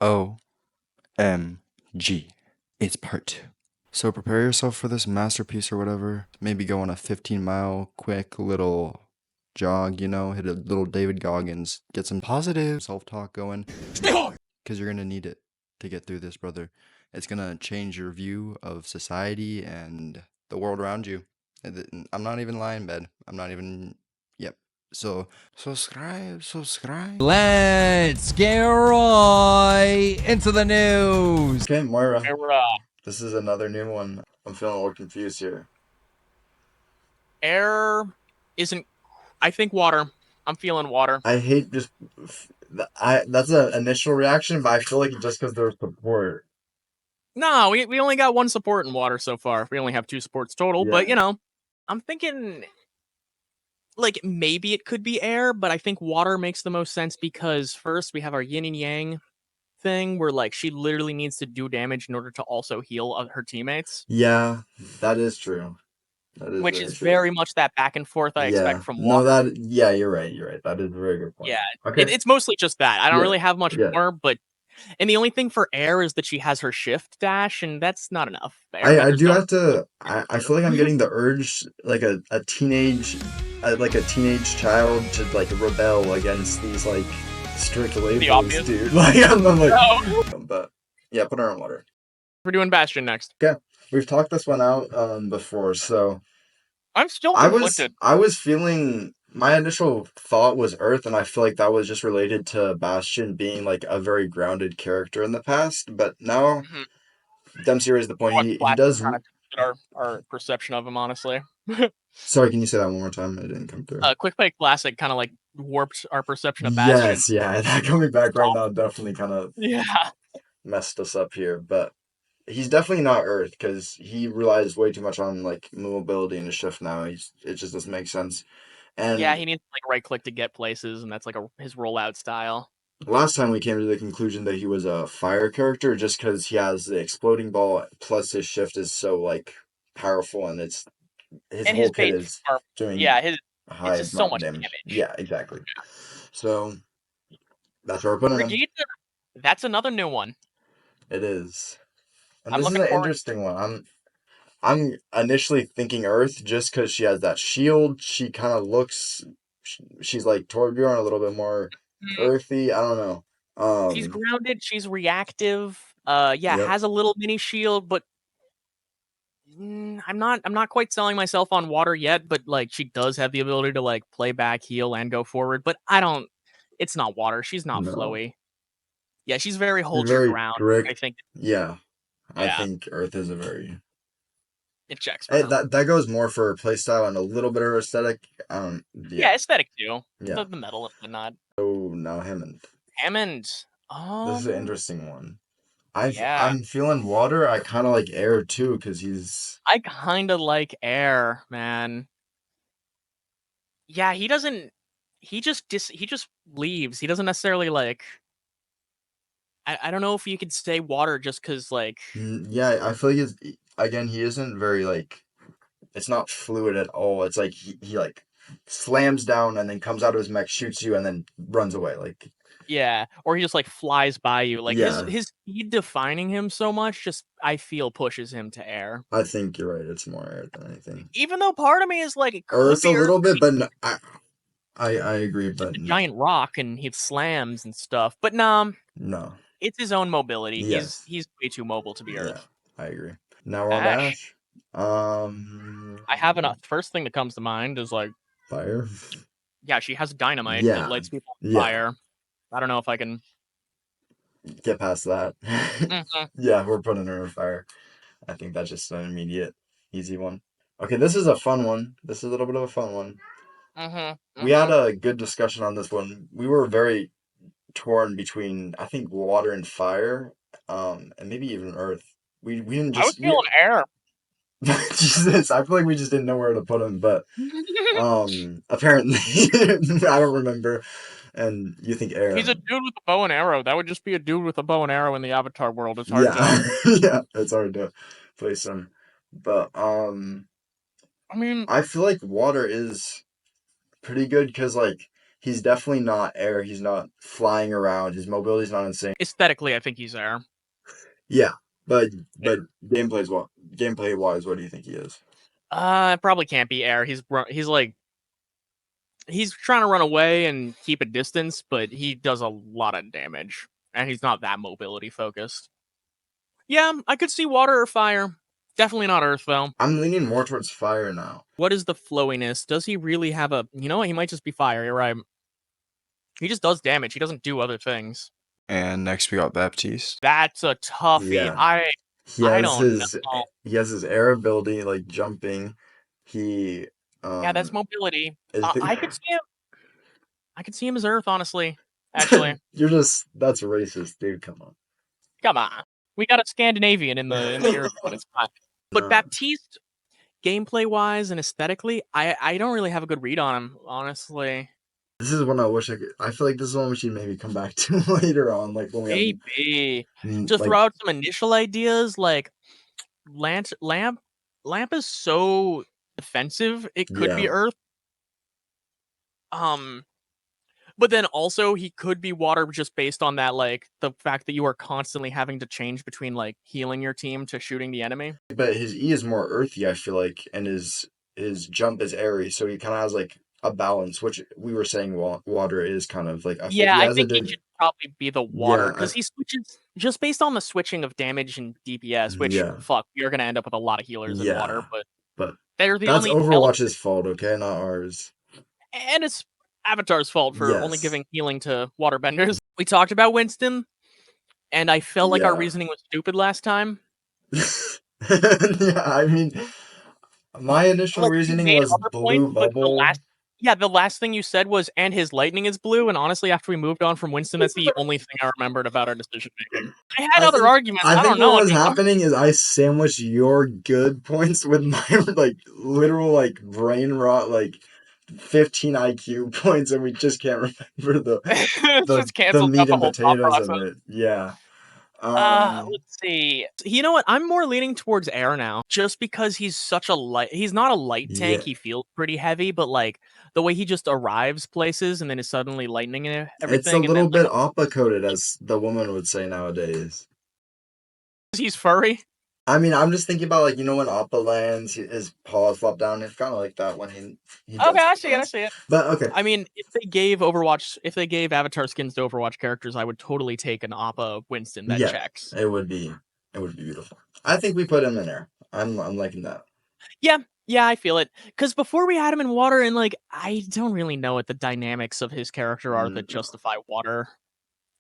OMG. It's part 2. So prepare yourself for this masterpiece or whatever. Maybe go on a 15-mile quick little jog, hit a little David Goggins, get some positive self-talk going. Because you're going to need it to get through this, brother. It's going to change your view of society and the world around you. I'm not even lying, bed. I'm not even... Yep. So, subscribe. Let's get right into the news. Okay, Moira. Moira. This is another new one. I'm feeling a little confused here. Air isn't... I think water. I'm feeling water. I hate just... that's an initial reaction, but I feel like just because there's support. No, we only got one support in water so far. We only have 2 supports total, Yeah. but, I'm thinking... Like, maybe it could be air, but I think water makes the most sense because, first, we have our yin and yang thing where, like, she literally needs to do damage in order to also heal her teammates. Yeah, that is true. Which is very much that back and forth I expect from No, water. you're right. That is a very good point. Yeah, Okay. it's mostly just that. I don't really have much Yeah. more, but... And the only thing for air is that she has her shift dash, and that's not enough. I do have to... I feel like I'm getting the urge, like a teenage child to, like, rebel against these, like, strict labels, dude. Like, I'm like... No. But, yeah, put her on water. We're doing Bastion next. Okay. We've talked this one out before, so... I'm still conflicted. I was feeling... My initial thought was Earth, and I feel like that was just related to Bastion being, like, a very grounded character in the past, but now... Dempsey raised the point. He does... Our perception of him, honestly. Sorry, can you say that one more time? It didn't come through. Quick Play Classic kind of, like, warped our perception of Bastion. Yes, yeah, that coming back right now definitely kind of Yeah. messed us up here, but he's definitely not Earth, because he relies way too much on, like, mobility and his shift now. It just doesn't make sense. And yeah, he needs to, like, right-click to get places, and that's, like, his rollout style. Last time we came to the conclusion that he was a fire character just because he has the exploding ball, plus his shift is so, like, powerful, and his whole kit is doing high it's so much damage. Yeah, exactly. So that's where we're putting him. Brigitte, that's another new one. It is. And this is an interesting one. I'm initially thinking Earth just because she has that shield. She kind of looks... She's like Torbjorn, a little bit more earthy. I don't know. She's grounded. She's reactive. Has a little mini shield, but I'm not quite selling myself on water yet. But, like, she does have the ability to, like, play back, heal, and go forward. But it's not water. She's not flowy. Yeah, she's very hold your ground. I think. Yeah, I think Earth is a very... It checks. That goes more for playstyle and a little bit of aesthetic. Yeah, aesthetic too. Yeah. The metal and not. Oh, now Hammond. Oh. This is an interesting one. I'm feeling water. I kind of like air too, because he's... I kind of like air, man. Yeah, he doesn't... He just leaves. He doesn't necessarily, like... I don't know if you could say water just because, like... Yeah, I feel like again, he isn't very, like... It's not fluid at all. It's like he like slams down and then comes out of his mech, shoots you, and then runs away. Like... Yeah, or he just, like, flies by you. Like, his speed defining him so much just, I feel, pushes him to air. I think you're right. It's more air than anything. Even though part of me is like... Earth a little bit, but no, I agree, but... It's a giant rock, and he slams and stuff. But no. It's his own mobility. Yes. He's way too mobile to be Earth. Yeah, I agree. Now we're on Ashe. I have enough. First thing that comes to mind is, like... Fire? Yeah, she has dynamite that lights people on fire. I don't know if I can... get past that. Yeah, we're putting her on fire. I think that's just an immediate, easy one. Okay, this is a fun one. This is a little bit of a fun one. We had a good discussion on this one. We were very torn between, I think, water and fire, and maybe even earth. We didn't just... I was feeling air. Jesus, I feel like we just didn't know where to put him, but apparently I don't remember. And you think air? He's a dude with a bow and arrow. That would just be a dude with a bow and arrow in the Avatar world. It's hard to... yeah, it's hard to place him. But I mean, I feel like water is pretty good because, like, he's definitely not air. He's not flying around. His mobility's not insane. Aesthetically, I think he's air. Yeah, but gameplay wise, what do you think he is? It probably can't be air. He's like he's trying to run away and keep a distance, but he does a lot of damage, and he's not that mobility focused. Yeah, I could see water or fire. Definitely not earth though. I'm leaning more towards fire now. What is the flowiness? Does he really have a? You know what? He might just be fire. You're right. He just does damage. He doesn't do other things. And next we got Baptiste. That's a toughie. Yeah. I don't know. He has his air ability, like jumping. He Yeah, that's mobility. is I could see him. I could see him as Earth, honestly. Actually, that's racist, dude. Come on. come on. We got a Scandinavian in the Earth one. It's fine. But Baptiste, gameplay wise and aesthetically, I don't really have a good read on him, honestly. This is one I wish I could. I feel like this is one we should maybe come back to later on, like when we Maybe have, just throw out some initial ideas, like lamp is so defensive. It could be Earth. But then also he could be water just based on that, like the fact that you are constantly having to change between like healing your team to shooting the enemy. But his E is more earthy, I feel like, and his jump is airy, so he kind of has like a balance, which we were saying water is kind of like. I think he should probably be the water because he switches just based on the switching of damage and DPS. Which fuck, you're gonna end up with a lot of healers in water, but they're the that's only Overwatch's fault, okay, not ours. And it's Avatar's fault for only giving healing to waterbenders. We talked about Winston, and I felt like our reasoning was stupid last time. Yeah, I mean, my initial reasoning was blue bubble. The last thing you said was, and his lightning is blue, and honestly, after we moved on from Winston, that's the only thing I remembered about our decision making. I had other arguments. I don't know. What was happening is I sandwiched your good points with my like literal like brain rot like 15 IQ points, and we just can't remember the meat and potatoes of it. Yeah. Let's see. You know what? I'm more leaning towards air now, just because he's not a light tank. He feels pretty heavy, but like the way he just arrives places and then is suddenly lightning and everything. It's a little bit oppa coded, as the woman would say nowadays. He's furry. I mean, I'm just thinking about, like, you know, when Appa lands, his paws flop down. It's kind of like that when he okay, I see it. But, okay. I mean, if they gave Avatar skins to Overwatch characters, I would totally take an Appa Winston that checks. It would be beautiful. I think we put him in there. I'm liking that. Yeah, I feel it. Because before we had him in water, and, like, I don't really know what the dynamics of his character are that justify water.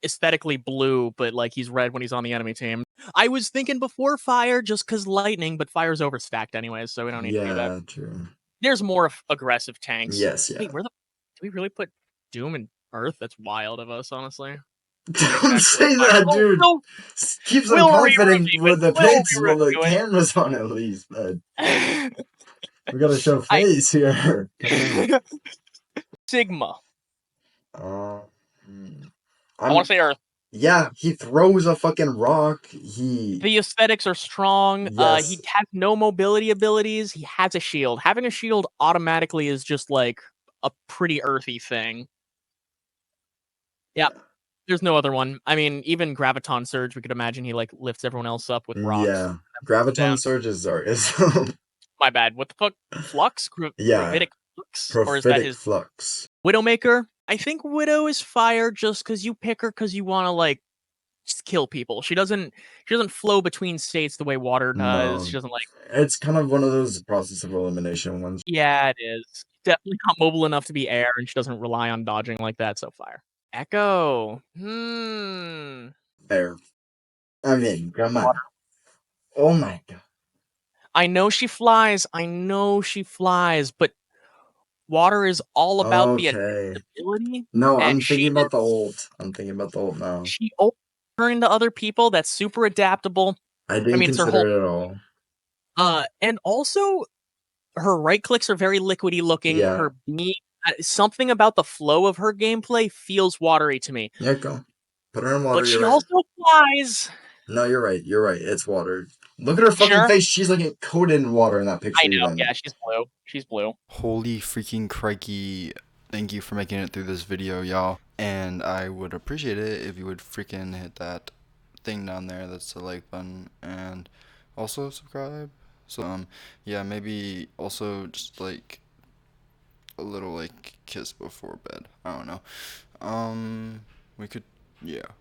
Aesthetically blue, but like he's red when he's on the enemy team. I was thinking before fire just because lightning, but fire's overstacked anyways, so we don't need to do that. Yeah, true. There's more aggressive tanks. Yes, yeah. Wait, do we really put Doom and Earth? That's wild of us, honestly. Don't say that, dude. No. Keep some confidence with the pics with the cameras on at least, man. We gotta show face here. Sigma. I want to say Earth. Yeah, he throws a fucking rock. The aesthetics are strong. Yes. He has no mobility abilities. He has a shield. Having a shield automatically is just like a pretty earthy thing. Yeah. There's no other one. I mean, even Graviton Surge, we could imagine he like lifts everyone else up with rocks. Yeah. Graviton Surge is Zargus. My bad. What the fuck? Flux? Prophetic Flux? Or is that his Flux? Widowmaker? I think Widow is fire just because you pick her because you want to like just kill people. She doesn't flow between states the way water does. No. She doesn't like. It's kind of one of those process of elimination ones. Yeah, it is. Definitely not mobile enough to be air, and she doesn't rely on dodging like that. So fire. Echo. Air. I mean, come on. Water. Oh my god. I know she flies, but water is all about the adaptability. No, I'm thinking about the ult. Now. She ult her into other people. That's super adaptable. I didn't consider it at all. And also, her right clicks are very liquidy looking. Yeah. Her something about the flow of her gameplay feels watery to me. Yeah, go. Put her in water. But she also flies. No, you're right. It's water. Look at her fucking face. She's like coated in water in that picture. I know. Yeah, she's blue. Holy freaking crikey. Thank you for making it through this video, y'all. And I would appreciate it if you would freaking hit that thing down there that's the like button, and also subscribe. So yeah, maybe also just like a little like kiss before bed. I don't know. We could, yeah.